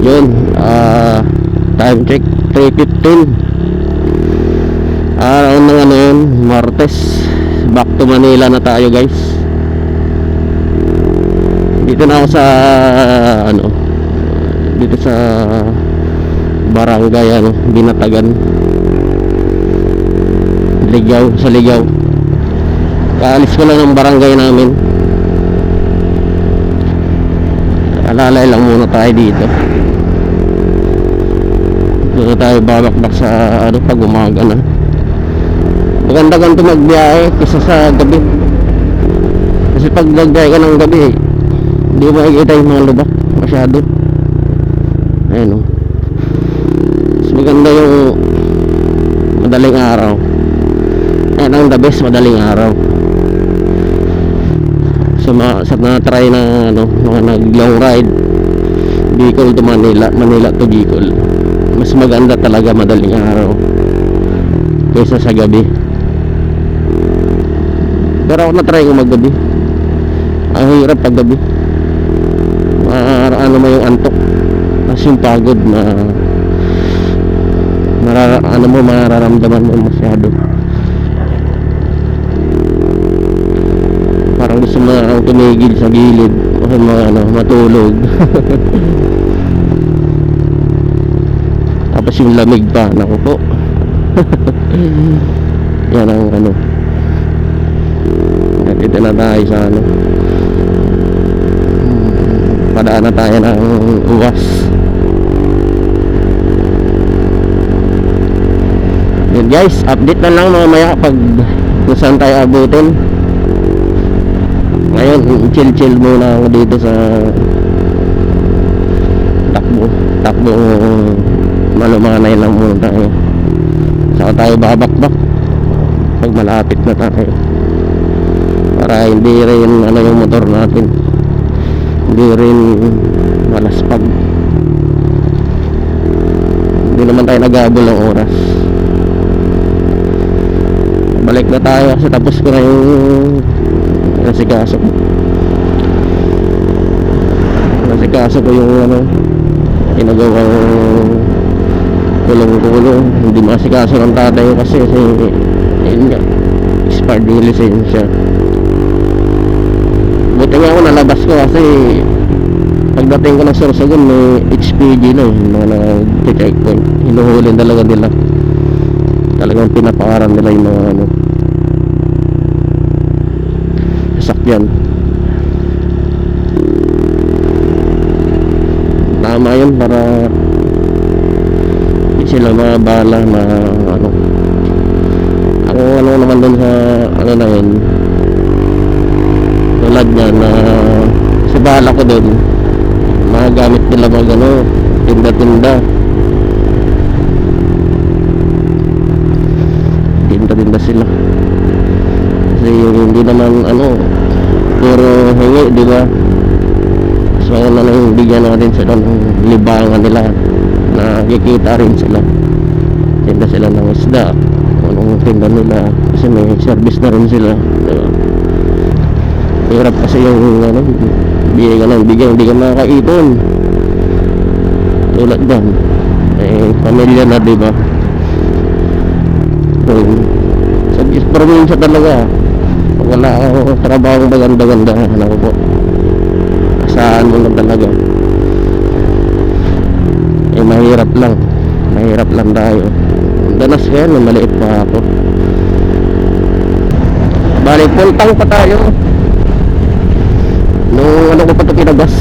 Yun, time check 3:15. Araw ng ano yun, Martes. Back to Manila na tayo guys. Dito na ako sa ano, dito sa barangay ano, Binatagan, Ligaw, sa Ligaw. Kaalis ko lang ng barangay namin. Alalay lang muna tayo dito. Dito tayo babakbak sa ano, pag umaga na. Maganda ganito magbiyahe kaysa sa gabi. Kasi pag nagbiyahe ka ng gabi, hindi mo makikita yung mga lubak masyado. Ayun o. Mas maganda yung madaling araw. Ayan ang the best, madaling araw. So sa na-try na ano, mga nag-long ride Bicol to Manila, Manila to Bicol, mas maganda talaga madaling araw kaysa sa gabi. Pero ako na-try ko maggabi. Ang hirap pag gabi. Ano mo yung antok, tapos yung pagod na ano mo, mararamdaman mo masyado. Parang gusto mo ang tumigil sa gilid o ano, matulog. Tapos yung lamig pa, naku po. Yan ang ano. Dito na tayo sa ano, padaan na tayo ng UWAS. Yun guys, update na lang mamaya pag kung saan tayo abutin. Ngayon chill muna ako dito sa takbo malumanay lang muna tayo. Saka tayo babakbak pag malapit na tayo, para hindi rin ano yung motor natin, hindi rin malaspag. Hindi naman tayo nagabol ng oras. Balik na tayo kasi tapos ko na yung nasikaso ko yung ano, ginagawang kulong-kulong. Hindi masikaso ng tatay kasi yun nga, expired yung lisensya. Buti nga ako nalabas ko kasi pagdating ko ng Sorsogon may HPG na nag-checkpoint. Hinuhulin talaga nila, talagang pinapakaran nila yung mga ano, sasakyan. Tama yun, para hindi sila mabala na ano. Ang ano naman dun sa ano na yun, tulad niya na si bala ko dun, mga gamit nila mag ano, tinda sila. Kasi hindi naman ano, puro hingi, di ba? So ano na yung bigyan natin sila ng libangan nila, nakikita rin sila. Tinda sila ng isda, anong tinda nila, kasi may service na rin sila, diba? Hirap kasi yung ano, bigay ka ng bigyan, hindi ka makakaipon. Tulad dyan, pamilya na, diba? Sa probinsya talaga, pag wala ako trabaho maganda-ganda, ano po, saan mo na talaga, mahirap lang tayo. Danas kaya nung maliit pa ako, balik puntang pa tayo nung ano ko pa ito kinagas,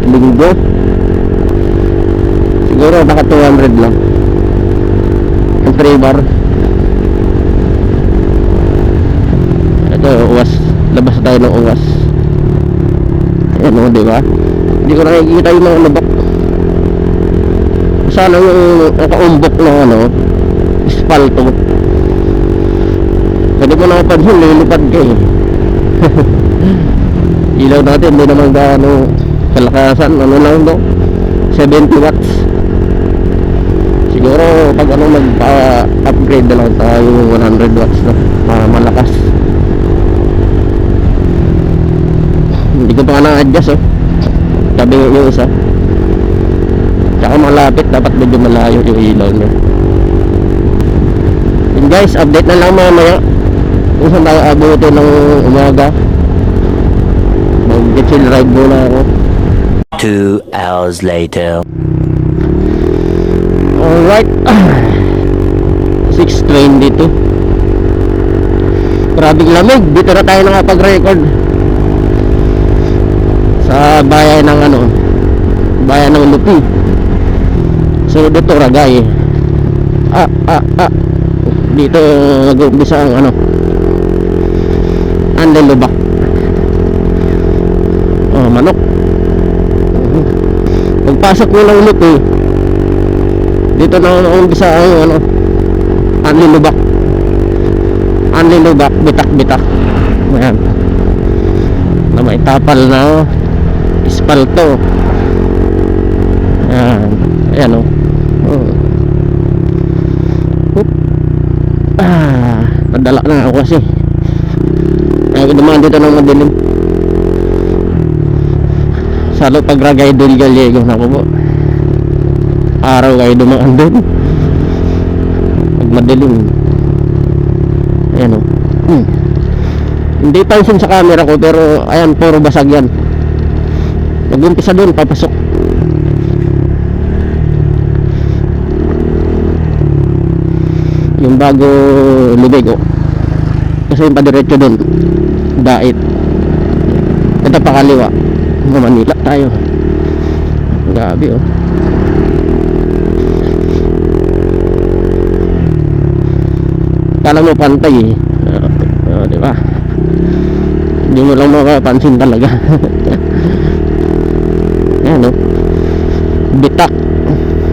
linggo siguro, naka 200 lang yung free bar. Ito UWAS, labas tayo ng UWAS. Ayan o, diba? Hindi ko nakikita yung mga lubak. Sana yung nakaumbok na ano, espalto, pwede mo nakapansin, lilipad kayo. Ilaw natin hindi naman gaano kalakasan, ano lang do, 70 watts. Siguro pag ano magpa-upgrade na lang tayo 100 watts na, malakas. Hindi ko pa na-adjust tabi yung isa. Tsaka malapit, dapat medyo malayo yung ilaw niya. And guys, update na lang mamaya kung saan tayo abutin ng umaga. Mag-get chill ride muna ako. 2 hours later. Alright. 6:22. Grabing lamig. Dito na tayo nakapag-record sa bayan ng bayan ng Lupi. So dito Ragay. Dito nag-uumpisa ang Anlilubak. Manok. Pagpasok mo ng Lupi, dito na nag-uumpisa ang Anlilubak. Anlilubak, bitak-bitak. Ayan. Na may tapal na ispalto. Ayan. Ayan padala na ako kasi ayaw ko dumaan dito ng madilim. Salo pag Ragay del Gallego, naku po, araw kayo dumaan doon pag madilim. Ayan hindi pansin sa camera ko, pero ayan, puro basag yan. Mag-umpisa doon, papasok. Yung bago Lubigo, kasi yung padiretso doon Dait, ito pa kaliwa, Manila tayo. Grabe kala mo pantay diba? Hindi mo lang makapansin talaga. Ayan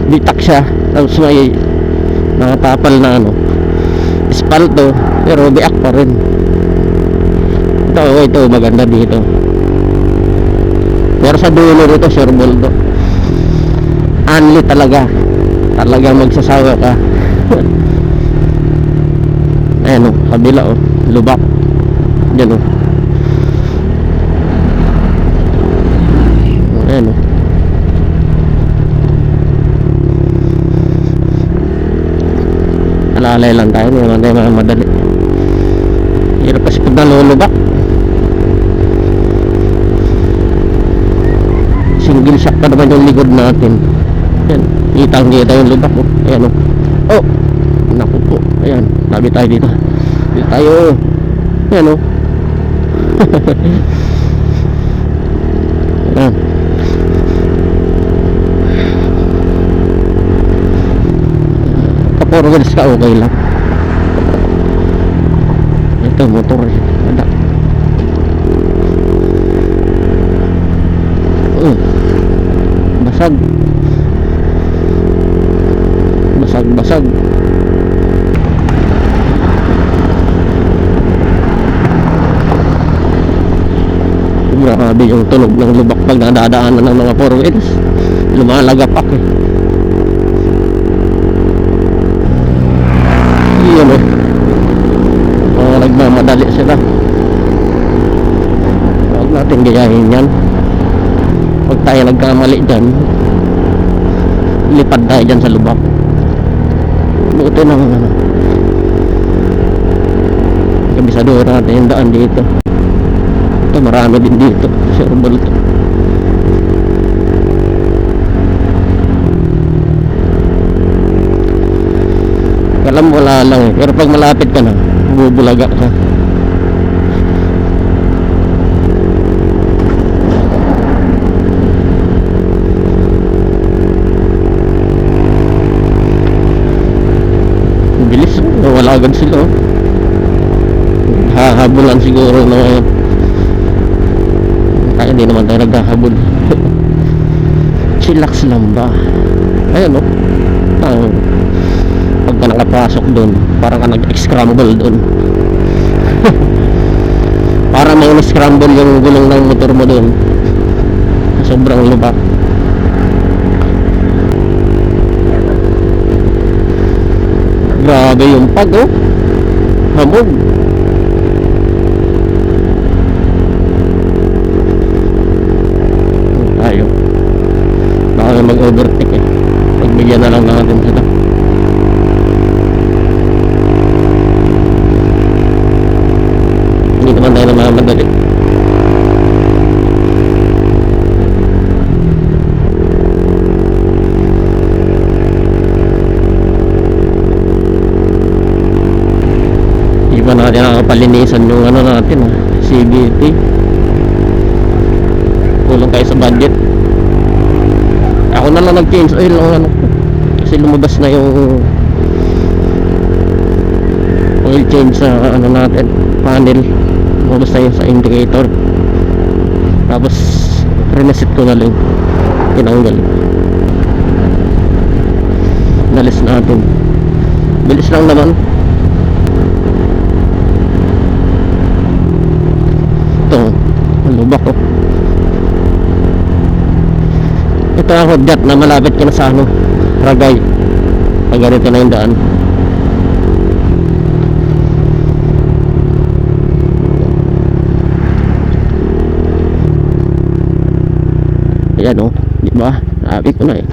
bitak siya, tapos may nakatapal na espalto, pero biak pa rin. Ito maganda dito, pero sa dulo dito sure ball to. Anli talaga magsasawa ka. Ayan kabila lubak dyan ayan alalay lang tayo, hindi naman tayo madali. Hirap kasi pag nalulubak, single shot pa naman yung likod natin. Ayan, kitang-kita yung lubak ayan naku po, ayan, labi tayo dito tayo, ayan ayan. Kapag wheels ka okay lang. Ito motor ada basag grabe yung tunog ng lubak pag nadadaanan ng mga 4 wheels. Lumalagapak yun nagmamadali sila. Huwag natin gayahin yan. Pag tayo nagkamali dyan, lipad tayo dyan sa lubak. Buti ng kabisadora natin yung daan dito. Ito marami din dito, serbal to. Alam wala lang pero pag malapit ka na, bubulaga ka. Bilis, wala agad sila hahabulan siguro na ngayon. Kaya hindi naman tayo naghahabol. Chillax lang ba? Ayan pagka nakapasok doon, parang ka nag-scramble doon. Para may scramble yung gulong ng motor mo doon, sobrang lubak. Grabe yung pag hamog. Tayo tayo mag-overtake eh. Pagbigyan na lang natin sila. Hindi naman tayo namamadali. Hindi pa natin nakapalinisan yung ano natin CVT. Kulang kayo sa budget. Ako na lang nag-change oil ng ano ko. Kasi lumabas na yung oil change sa ano natin, panel. Lumabas na yun sa indicator. Tapos reneset ko na lang. Tinanggal. Nalis natin. Bilis lang naman. Ito, ang lubak ko. Ito ako dyan na malapit ka na sa ano, Ragay. Pag ganito na yung daan. Ayan o, diba? Sabi ko na eh.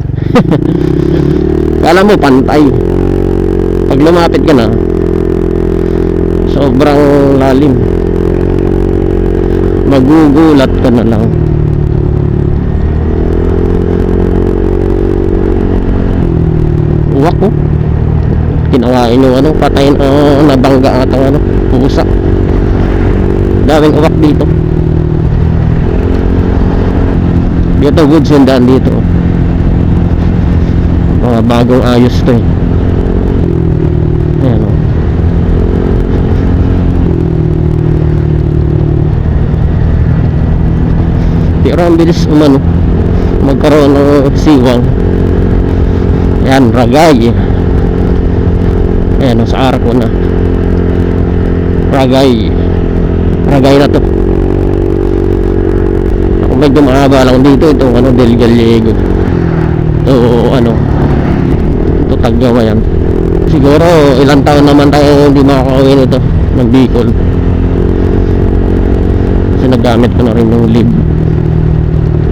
Kala mo pantay. Pag lumapit ka na, sobrang lalim. Magugulat ka na lang. Uwak ko. Kinawain yung ano, patayin nabangga at ano, pusa. Daming uwak dito. Dito goods yung daan dito. Mga bagong ayos to eh. Ayan o. Pero ang bilis umano magkaroon ng siwang. Ayan, Ragay. Ayan o, sa arko na. Ragay. Ragay na to. Ako medyo mahaba lang dito. Itong ano, Del Gallego. Ito ano, ito Taggawa yan. Siguro ilang taon naman tayo hindi makakauwi nito ng Bicol. Kasi nagamit ko na rin yung leave.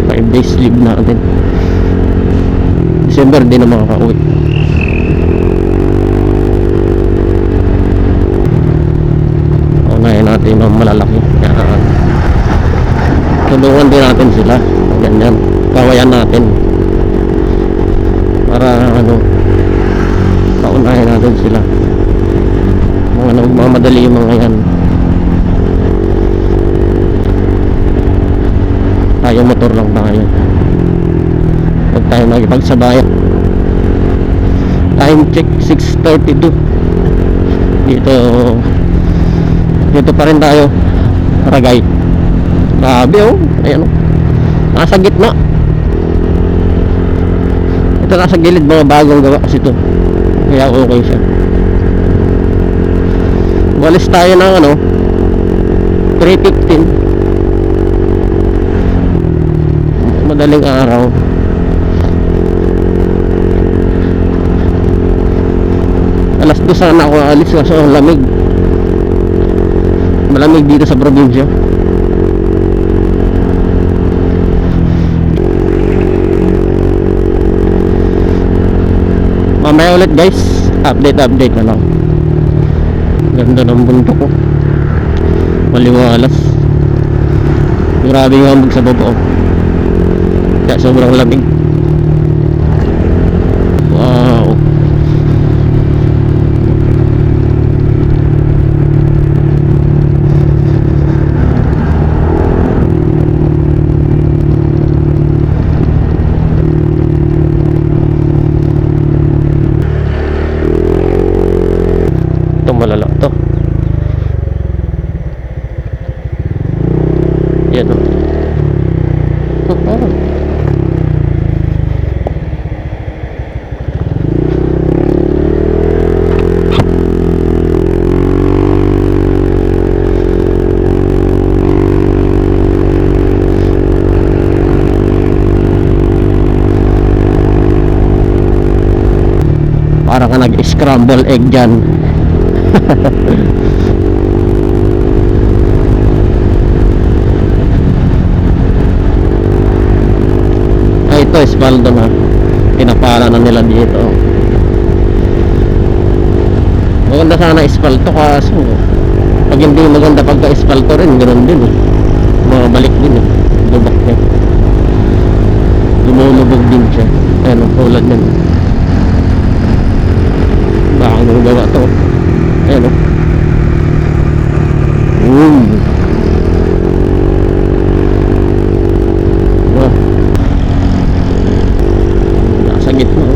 5 days leave natin. December din na makakauwi. Unahin natin yung malalaki. Yan. Tulungan din natin sila. Ganyan. Kawayan natin. Para ano, paunahin natin sila. Mga nagmamadali yung mga yan. Tayo motor lang tayo. Huwag tayo magipagsabayan. Time check 6:32. Dito pa rin tayo, Ragay. Grabe oh. Ayan oh, nasa gitna. Ito nasa gilid, mga bagong gawa kasi ito. Kaya okay siya. Walis tayo ng ano 3:15. Madaling araw. Alas 2 sana ako alis kasi ang lamig. Malamig dito sa probinsya. Mamaya ulit guys, update na lang. Ganda ng bundok ko. Maliwalas. Grabe yung hambog sa baba. Kaya sobrang lamig. Wow. Ito malala to. Yan o. Parang ka nag-scramble egg dyan. Ay ito ito espaldo na. Pinapala na nila dito. Maganda sana espalto, kaso pag hindi maganda pagka espalto rin, ganoon din eh. Bumabalik din eh. Lubak niya. Lumulubog din siya. Ayan ang tulad yan. Baka nung gawa to. Ayan o. Wow. Nasa gitna o.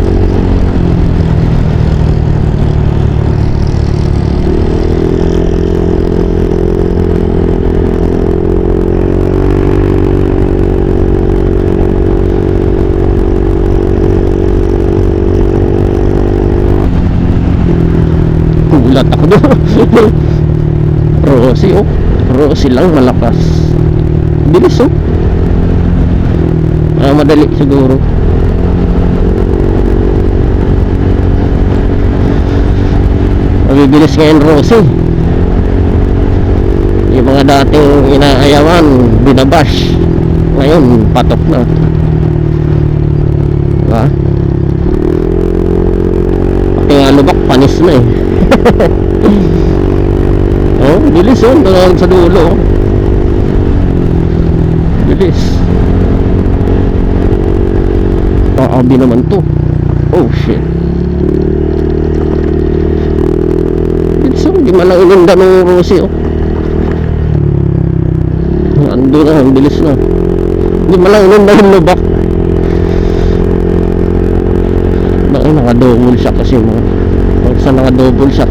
Gulat ako doon. Rosy oh. Rosy lang malakas. Bilis oh. Madali siguro. Mabibilis ngayon Rosy. Yung mga dating inaayawan, binabash. Ngayon patok na. Diba? Pati nga lubak panis na eh. Oh, bilis oh, doon sa dulo oh. Bilis. Paabi naman to. Oh shit. Bilis oh, di malang ilinda ng Rosy oh. Ando na, bilis na. Di malang ilinda ng lubak. Bakit naka-double shock kasi mo. Sa naka-double shock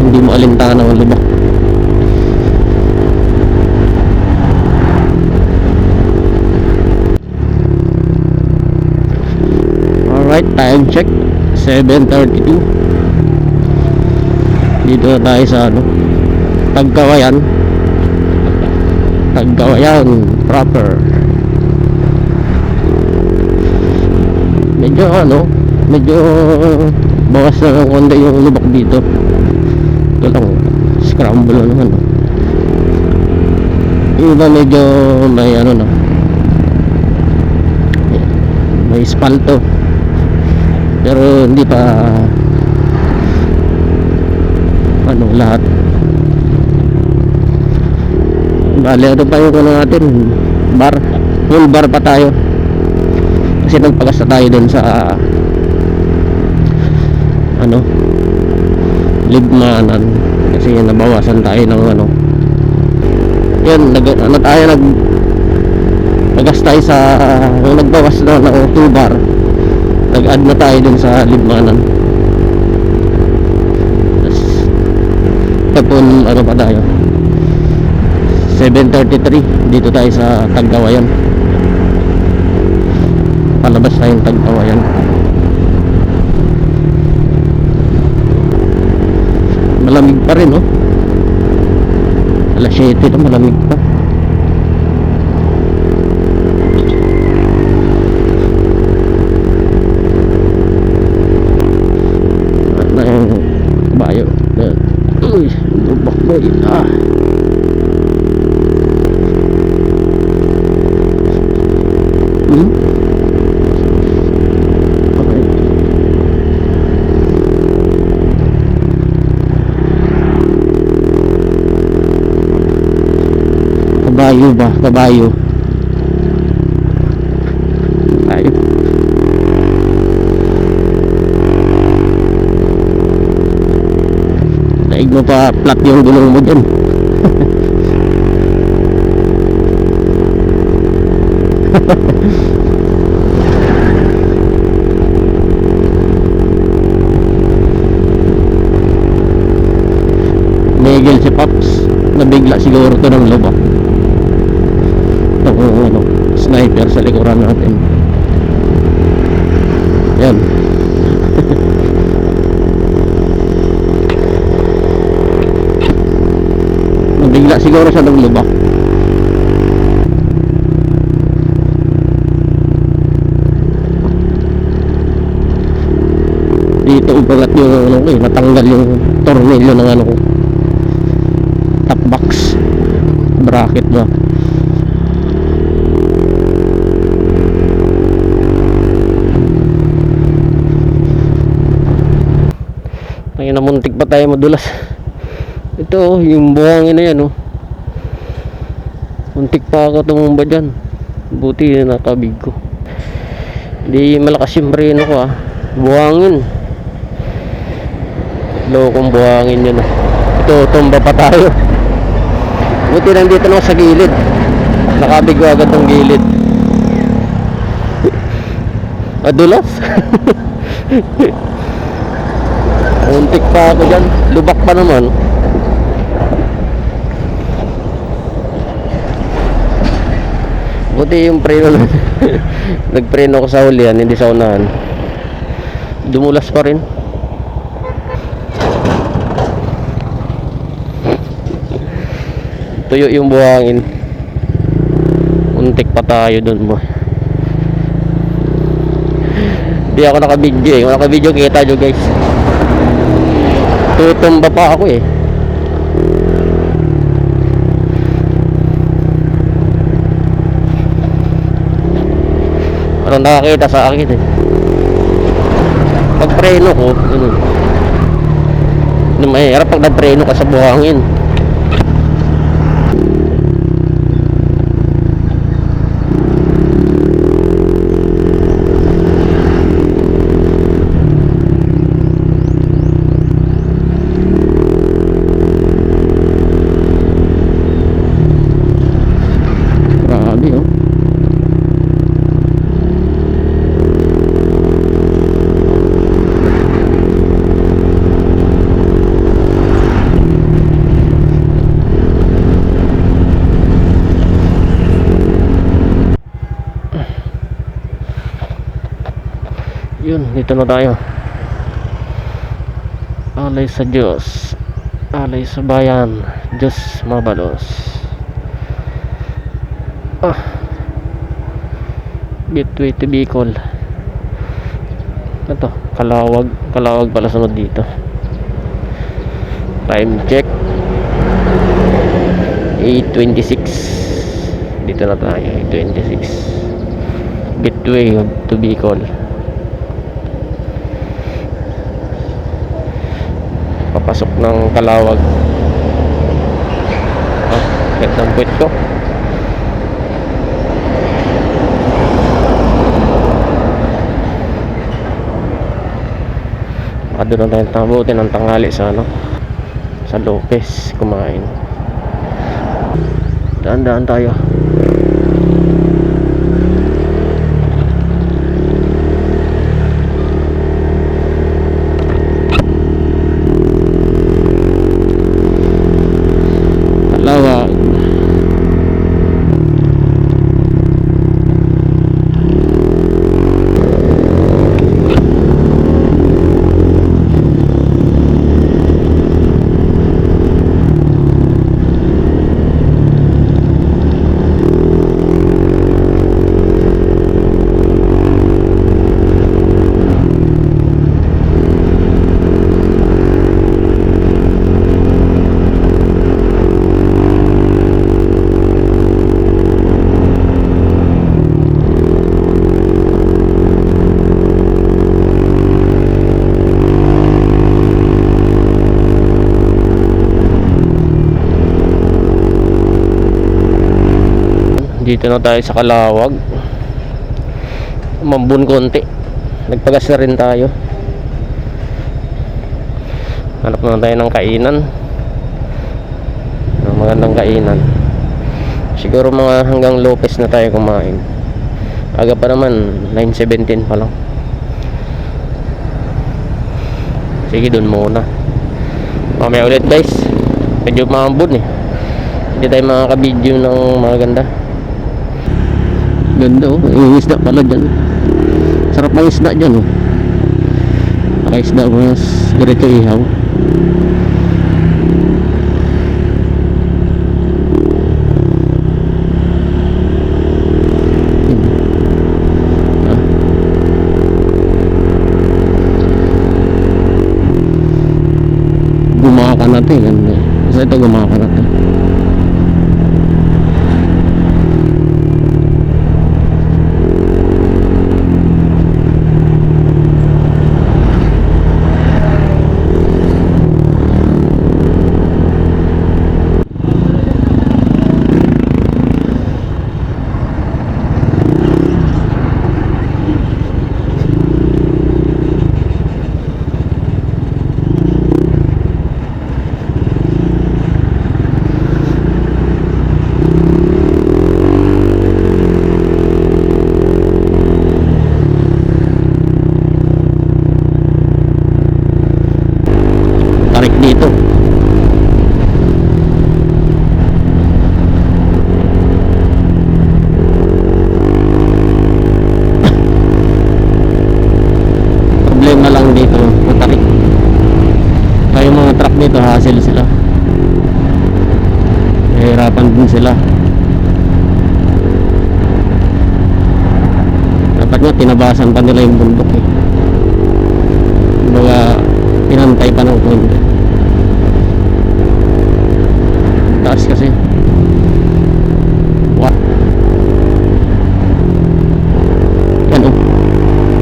hindi mo alintahan ng lubak. Alright, time check 7:32. Dito na tayo sa ano, Tagkawayan. Tagkawayan proper. Medyo ano, medyo bawas na ng konti yung lubak dito. Ito lang, scramble na naman. Yung iba medyo may ano na, may espalto, pero hindi pa ano lahat. Bale, ano pa yung ano natin, bar, full bar pa tayo kasi nagpagas na tayo dun sa ano, Libmanan, kasi nabawasan tayo ng ano yun, ano tayo, nagpagas tayo sa yung nagbawas na ng 2 bar, nag-add na tayo dun sa Libmanan. Tapos tapon ano pa tayo, 7:33 dito tayo sa Tagkawayan. Palabas tayong Tagkawayan. Malamig pa rin oh. Alas 7 na, malamig pa. At na yung kabayo. Uy, lubak boy. Okay. Kabayo ba? Kabayo. Tayo. Daig mo pa flat yung gulong mo dyan. Miguel si Pops, nabigla siguro to ng lubak. Ano, sniper sa likuran natin. Yan. Nabigla siguro siya ng lubak. Dito umangat yung ano ko eh, natanggal yung tornilyo ng ano ko, top box bracket ba. Kanina muntik pa tayo madulas. Ito yung buhangin na yan muntik pa ako tumumba dyan. Buti natabig ko. Hindi malakas yung preno ko buhangin. Lokong buhangin yun Ito tumba pa tayo. Buti nandito na sa gilid. Nakabig ko agad ng gilid. Madulas. Muntik pa ako dyan. Lubak pa naman. Buti yung preno nagpreno ko sa hulihan, hindi sa unahan. Dumulas pa rin. Tuyo yung buhangin. Muntik pa tayo dun mo. Hindi ako nakabidyo Kung nakabidyo kita nyo guys. Tutumba pa ako Parang nakakita sa akin Pag preno ko mahirap pag nagpreno ka sa buhangin. Yun, dito na tayo. Alay sa Diyos, alay sa bayan, Diyos mabalos. Gateway to Bicol. Ito, Kalawag pala sunod dito. Time check 8:26. Dito na tayo, 8:26. Gateway to Bicol. Papasok ng Kalawag. Kahit ng puwet ko. Doon na tayong tabutin ng tanghali sa sa Lopez kumain. Daan-daan tayo. Kalawag. Dito na tayo sa Kalawag. Mambun konti. Nagpagas na rin tayo. Hanap na tayo ng kainan. Magandang kainan. Siguro mga hanggang Lopez na tayo kumain. Aga pa naman, 9:17 pa lang. Sige, dun muna. Mamaya ulit guys. Medyo mambun Hindi tayo makaka-video ng maganda. Ganda yung isda pala dyan. Sarap ang isda dyan Naka-isda mas diretso ihaw. Gumaka natin ganda. Basta ito gumaka natin. nagha-hassle sila. Nahihirapan din sila. Dapat nga tinabasan pa nila yung bundok eh. Kumbaga pinantay pa ng konti. Taas kasi. What? Yan oh.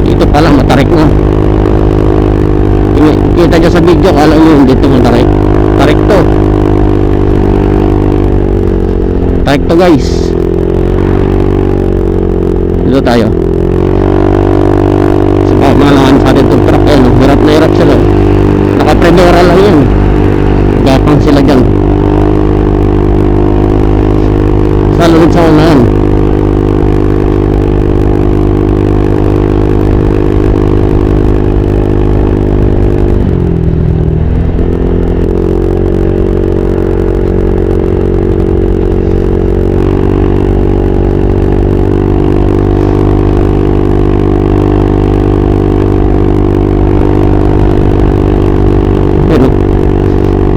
Dito pala matarik na. Kita nyo sa video, kala nyo dito matarik. Tarik to. Tarik to guys. Dito tayo. Sa pamalangan sa atin itong truck. Ayan, hirap na hirap sila. Naka-primera lang yan. Gapang sila dyan. Sa lulod sa unahan.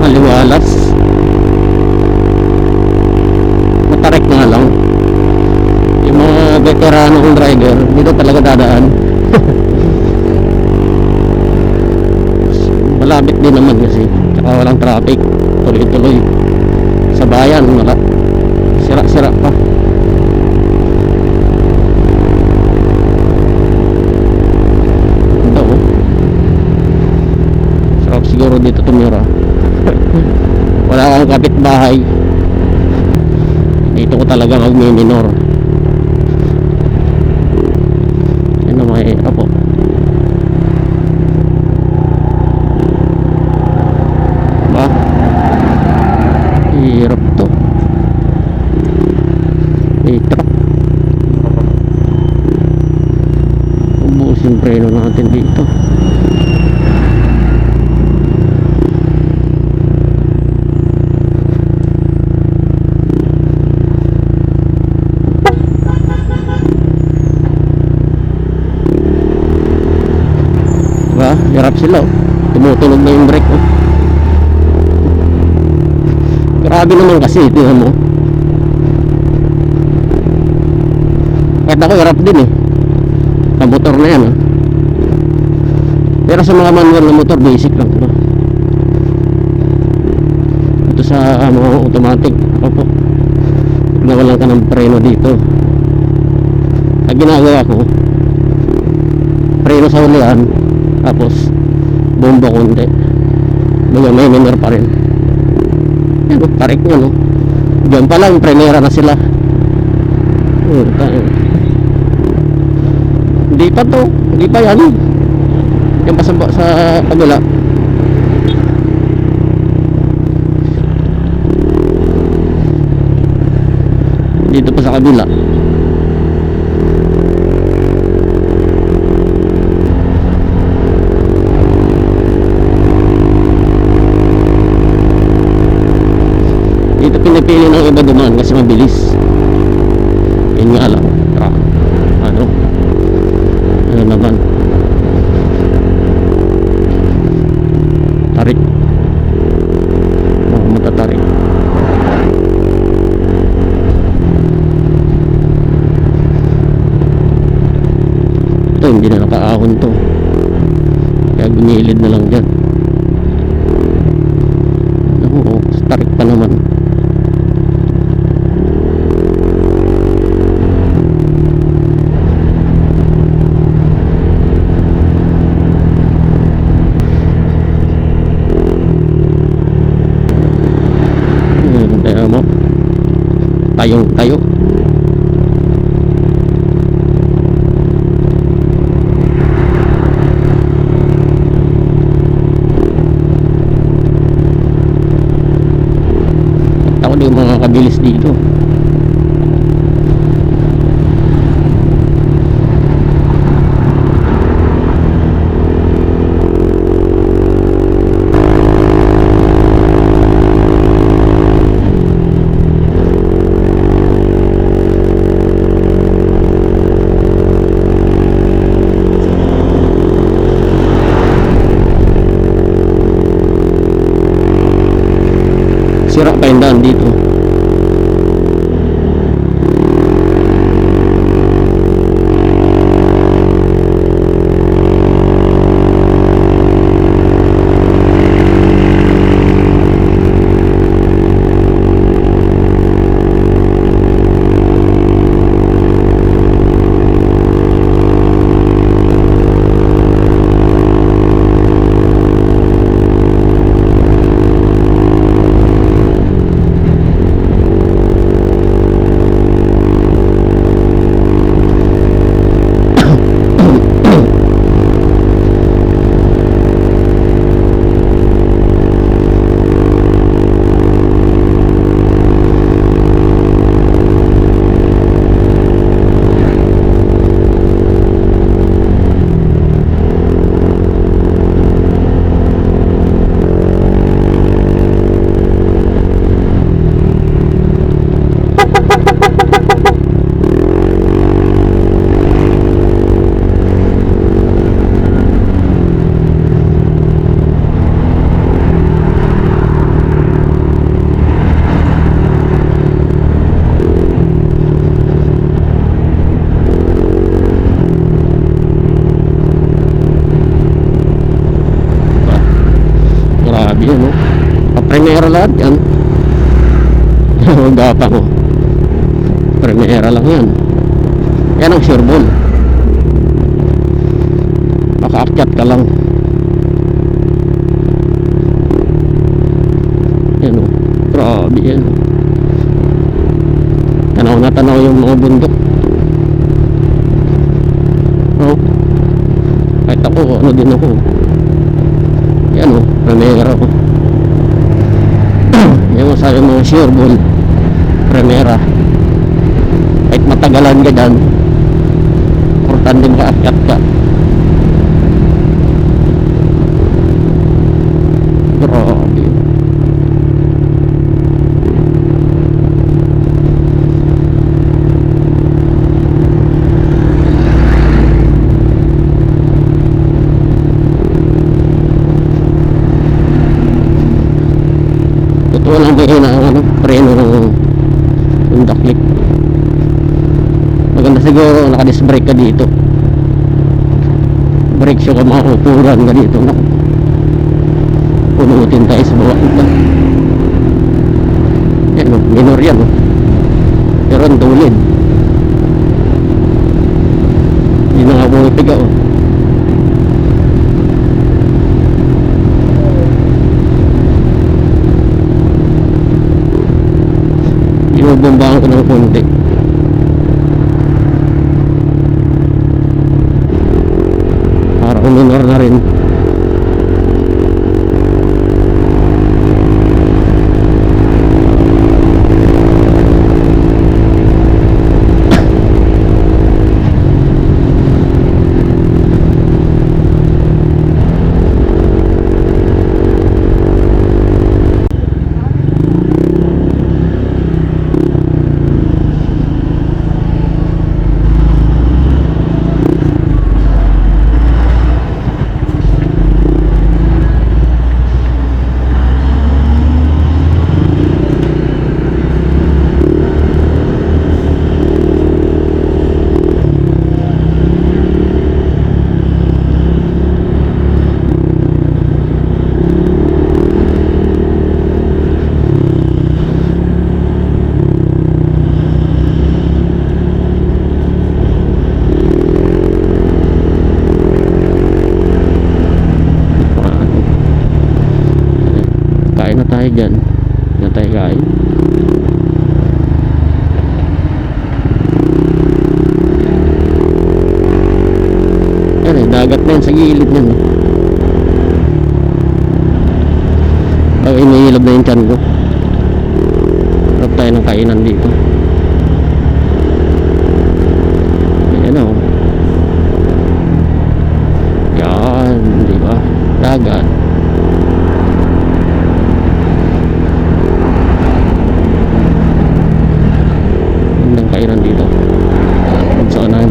Maliwalas. Matarik na lang. Yung mga veterano kong driver dito talaga dadaan. Malapit din naman kasi, tsaka walang traffic, tuloy-tuloy. Sa bayan wala, sira-sira pa. Ito oh, sarap siguro dito tumira. Wala kang kapitbahay. Dito ko talaga magmi-minor. Yan ang mahirap po. Diba? Hirap to. May truck. Ubusin preno natin dito. Diba? Hirap sila oh. Tumutunog na yung brake oh. Grabe naman kasi, tingnan mo. Kahit ako hirap din eh. Sa motor na yan oh. Pero sa mga manual na motor, basic lang ito. Ito sa mga automatic, ako po, nawalan ka ng preno dito. Ang ginagawa ko, preno sa ulian, tapos bomba konti, may minor pa rin. Yan o, tarik nyo no. Diyan pa lang, primera na sila. Hindi pa to, hindi pa yan. Yan pa sa kabila. Dito pa sa kabila. Dito pinipili ng iba dumaan kasi mabilis. Yun nga lang. Ano naman, tarik. Matatarik. Ito hindi na nakaahon to, kaya gumilid na lang dyan. Oo, tarik pa naman. Mo tayong tayo. dumadaan dito. Grabe yan, no? Primera lahat yan. Gapa ko. Primera lang yan. Yan ang sure ball. Makaakyat ka lang. Yan, no? Grabe yan. Tanaw na tanaw yung mga bundok. Oh. Kahit ako, ano din ako. Yan, o, primera ko. Yan masabi mga sure ball. Primera. Kahit matagalan ka dyan, importante makaakyat ka. Grabe. Totoo lang ba yun ang preno ng Honda Click. Maganda siguro nakadisc brake ka dito. Brake shoe ka, makukuran ka dito na. Punutin tayo sa bawah ito. Yan o, minor yan o. Pero ang tulid. Hindi na nga pumipiga o. Binubombahan ko ng konti. Para uminor na rin. Kain na tayo dyan. Na tayo kain. Yan eh, dagat na yan sa gilid yan eh. Pag inihilab na yung tiyan ko. Harap tayo ng kainan dito. Ayan o. Yan, di ba? Dagat. Ang kainan dito. Magsaanan.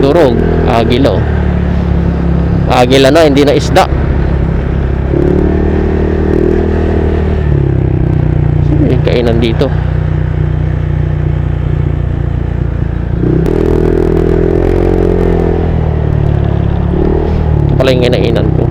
Durog, agila oh. Agila na, hindi na isda. kainan dito. Ito pala yung kinainan ko.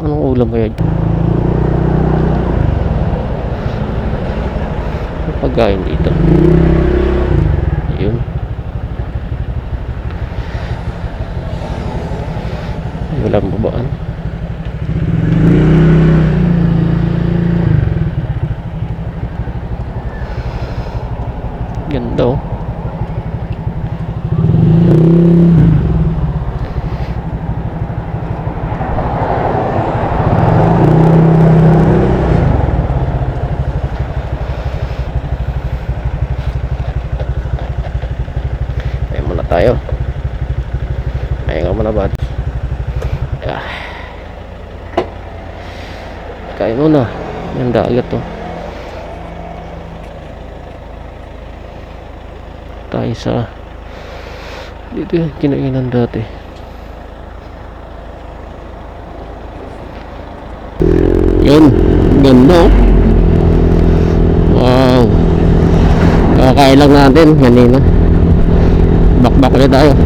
Anong ulam kaya dyan? May pagkain dito. Ayun. Walang babaan. Ganda oh. Tayo. Ayaw nga muna ba? Kain muna. Yung dagat to. Tayo sa dito yung kinainan dati. Yun. Ganda oh. Wow. Kakain lang natin kanina. Bakbak ulit tayo.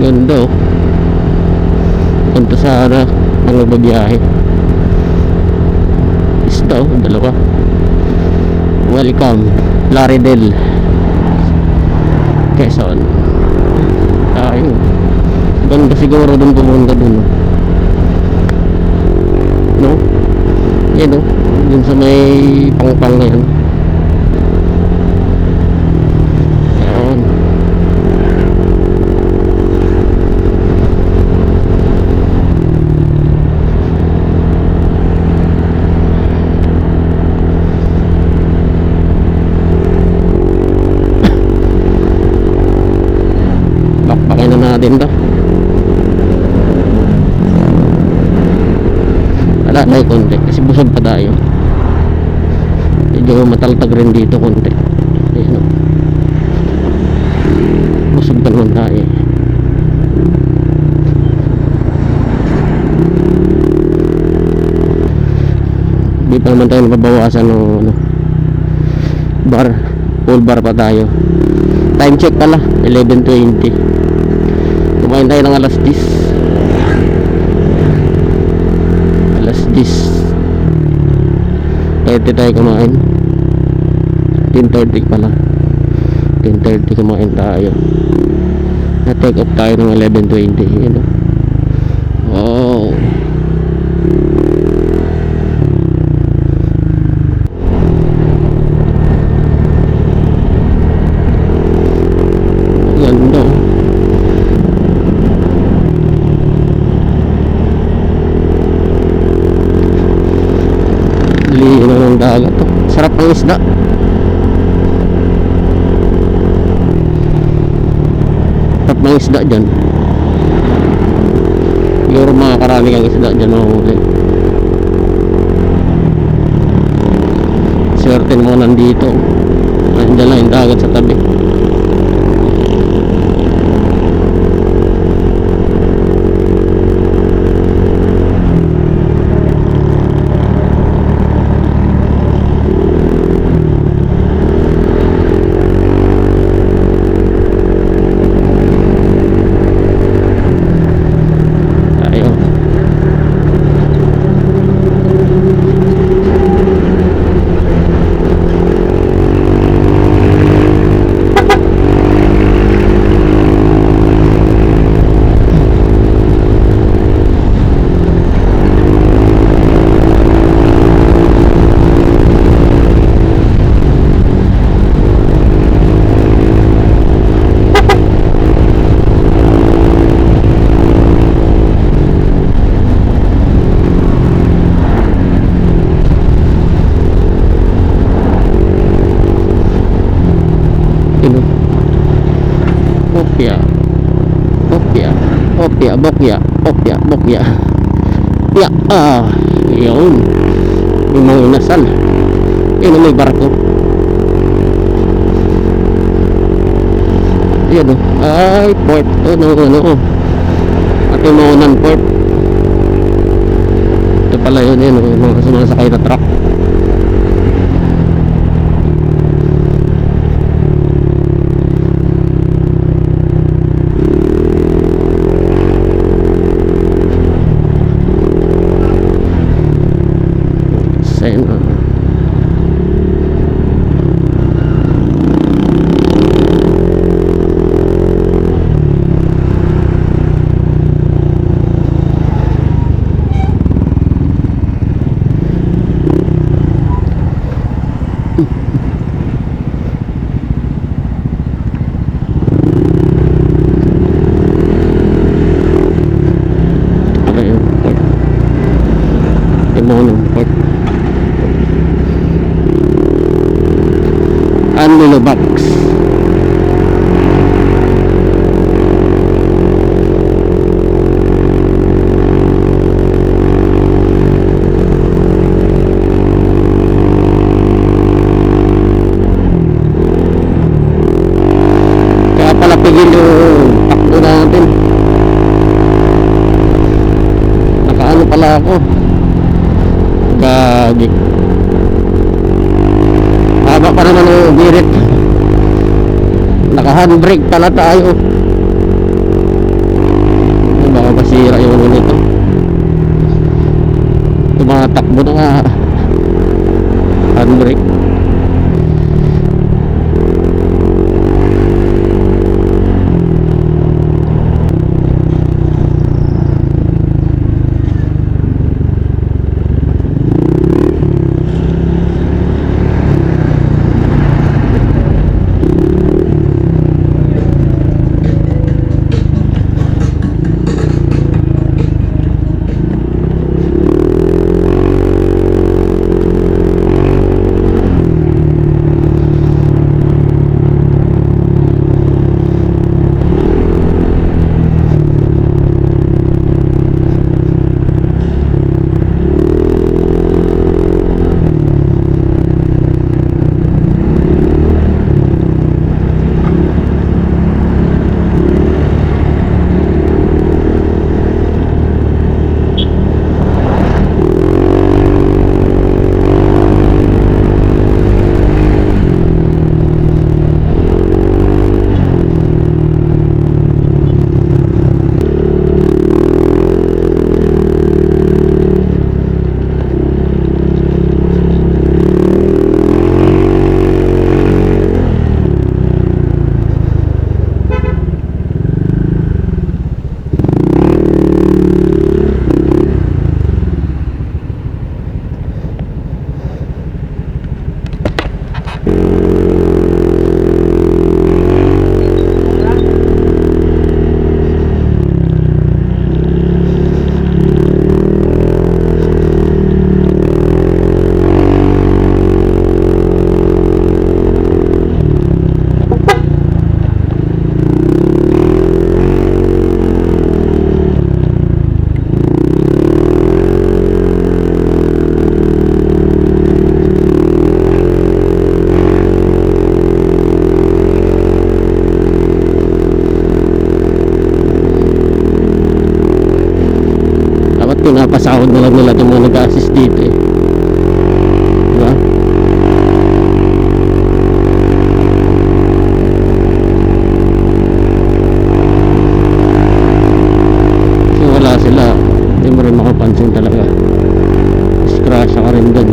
Ganda oh. Punta sa ang nagbabiyahe. Isda oh, dalawa. Welcome Laridel, Quezon. Tayo. Ganda siguro dun pumunta dun oh. No? Yan oh. Yun sa may pangpang na yan. Natin to. Wala na konti kasi busog pa tayo. Medyo mataltag rin dito konti. Ayan o. Busog pa naman tayo. Hindi pa naman tayo nababawasan ng ano, bar. Full bar pa tayo. Time check pala 11:20. Kumain tayo ng alas 10. Alas 10 30 tayo kumain. 10:30 pala. 10:30 kumain tayo. Na take off tayo ng 11:20. Yun o. Wow. Ganda o. Lino ng dagat to. Sarap ang isda. Sarap ng isda dyan. Siguro makakarami kang isda dyan mahuli. Swerte mo nandito. Nandiyan lang yung dagat sa tabi. Bokya. Yun. Yung mga inasal. Yun ang may barko. Yan o. Ay, port. Ito ng ano ko. At yung maunan port. Ito pala yun. Yun o. Mga sumasakay na truck. Sena. Ano yun? Port. Timono port. Angulo box. Kaya pala pigil yung takbo natin. Nakaano pala ako. Gagi. Haba pa naman yung birit. Naka handbrake pala tayo. Baka masira yung ano nito. Tumatakbo na nga. Handbrake. Pinapasahod na lang nila itong mga nag-assist dito eh. Diba? So wala sila, hindi mo rin makapansin talaga. Scratch ka rin dun.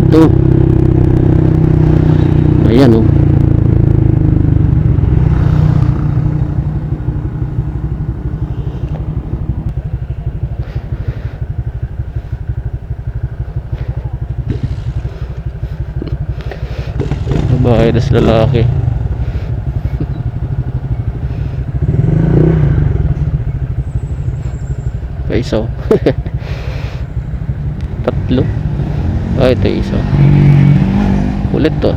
dito. Ayan oh. Babae tas lalaki. Isa. Tatlo. Ito isa. Kulit to.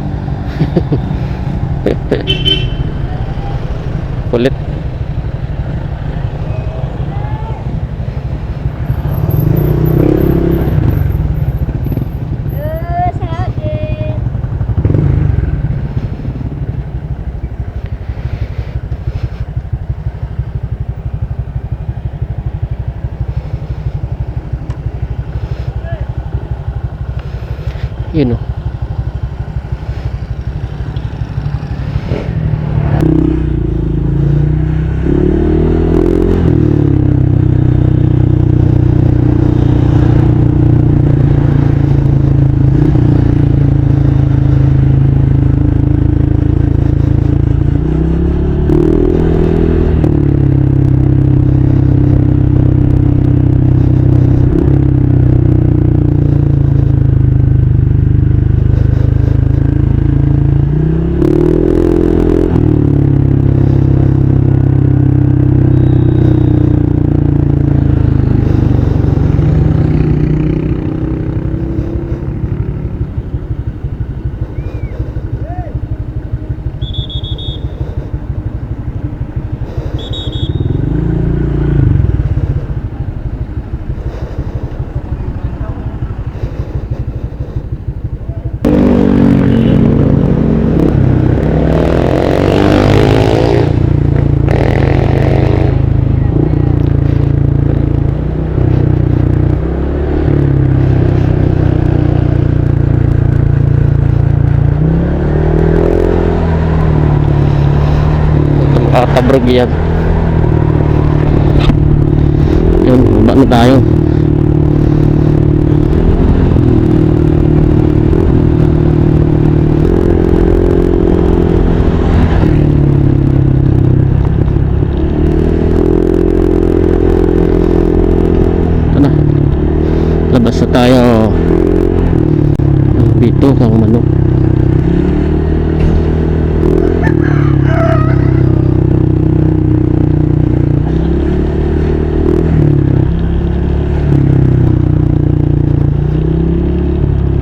Kulit. Yun o. Kakabrog yan. Yun, baba na tayo. Ito na. Labas na tayo. Dito kang manok.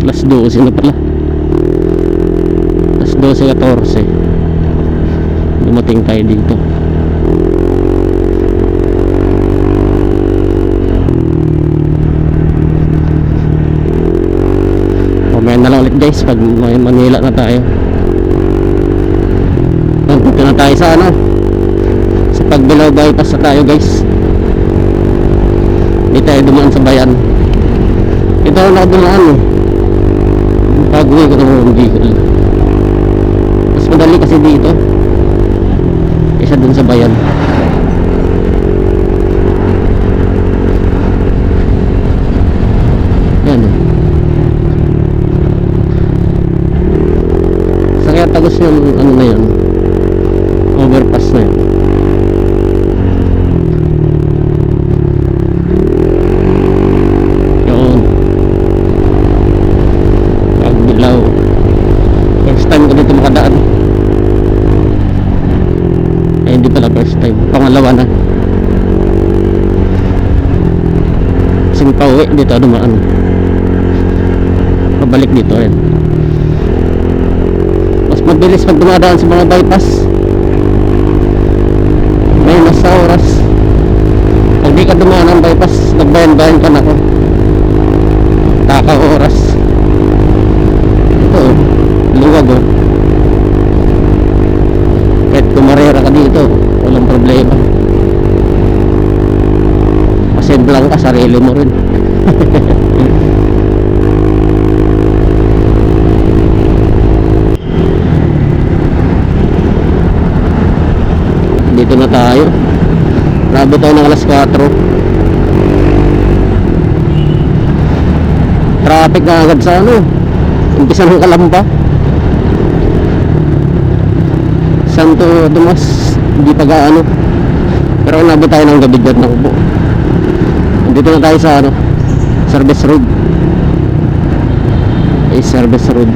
Alas 12 na pala. Alas 12:14 dumating tayo dito. Mamaya na lang ulit guys pag may Manila na tayo. Punta na tayo sa ano, sa Pagbilao bypass na tayo guys. Hindi tayo dumaan sa bayan. Ito na ako dumaan eh. Pag-uwi ko ng Bicol. Mas madali kasi dito kaysa dun sa bayan. Yan eh. Sa kaya tagos yung ano na yun, overpass na yun. First time ko dito makadaan. Eh hindi pala first time, pangalawa na. Kasing pauwi dito dumaan. Pabalik dito rin. Mas mabilis pag dumadaan sa mga bypass. May nasa oras. Pag di ka dumaan ng bypass, nagbayan-bayan ka na ako. Taka oras. Ito luwag oh. Kahit kumarera ka dito walang problema. Pasemblang ka, sarili mo rin. Dito na tayo. Grabe tayo ng alas 4. Traffic na agad sa ano, Umpisa ng Kalamba, Santo Tomas, hindi pa gaano. Pero nabot tayo ng gabi dyan ng Ubo. Dito na tayo sa ano, Service Road. Service Road.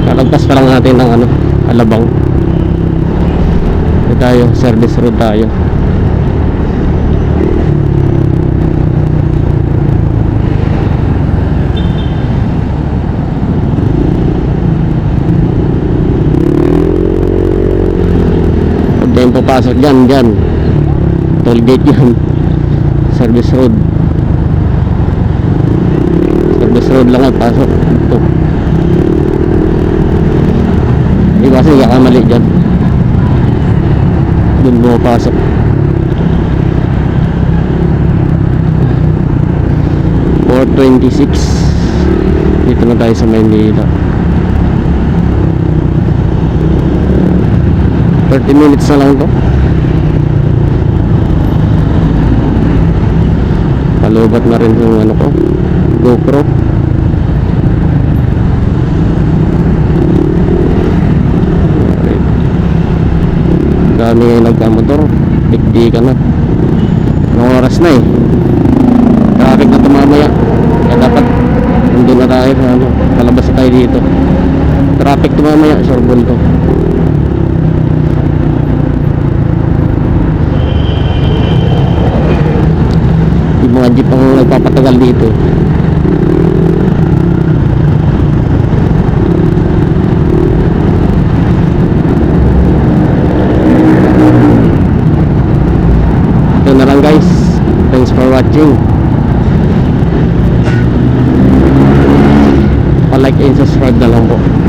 Kalagpas pa lang natin ng ano, Alabang. Dito tayo, Service Road tayo. Pag tayo papasok dyan, toll gate yan. Service Road. Service Road lang at pasok ito. Hindi kasi kakamali dyan, dun pumapasok. Port 26. Dito na tayo sa Maynila. 30 minutes na lang to. Palubat na rin yung ano ko, GoPro. Dami ngayon nagkamotor, digdi ka na. Anong oras na eh, traffic na tumamaya. Kaya dapat nandun na tayo sa ano, palabas na tayo dito. Traffic tumamaya, sorbol to. Yung mga jeep ang nagpapatagal dito. Ito na lang guys, thanks for watching. Pa-like and subscribe na lang po.